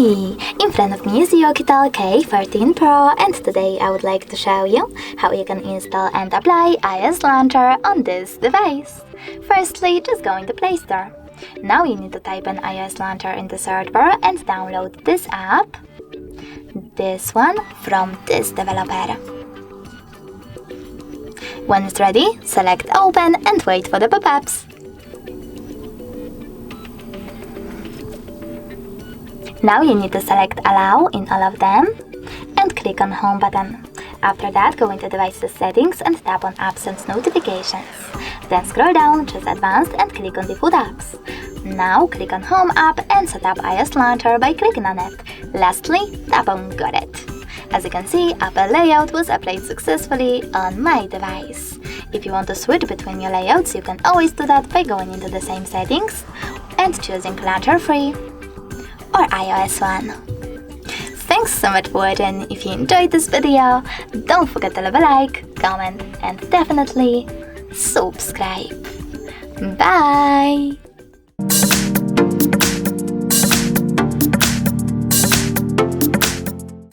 me! In front of me is the OUKITEL K13 Pro, and today I would like to show you how you can install and apply iOS Launcher on this device. Firstly, just go into Play Store. Now you need to type in iOS Launcher in the search bar and download this app, this one, from this developer. When it's ready, select Open and wait for the pop-ups. Now you need to select Allow in all of them and click on Home button. After that, go into Devices Settings and tap on Apps and Notifications. Then scroll down, choose Advanced and click on Default Apps. Now click on Home app and set up iOS Launcher by clicking on it. Lastly, tap on Got It. As you can see, Apple layout was applied successfully on my device. If you want to switch between your layouts, you can always do that by going into the same settings and choosing Launcher Free or iOS one. Thanks so much for watching. If you enjoyed this video, don't forget to leave a like, comment and definitely subscribe. Bye!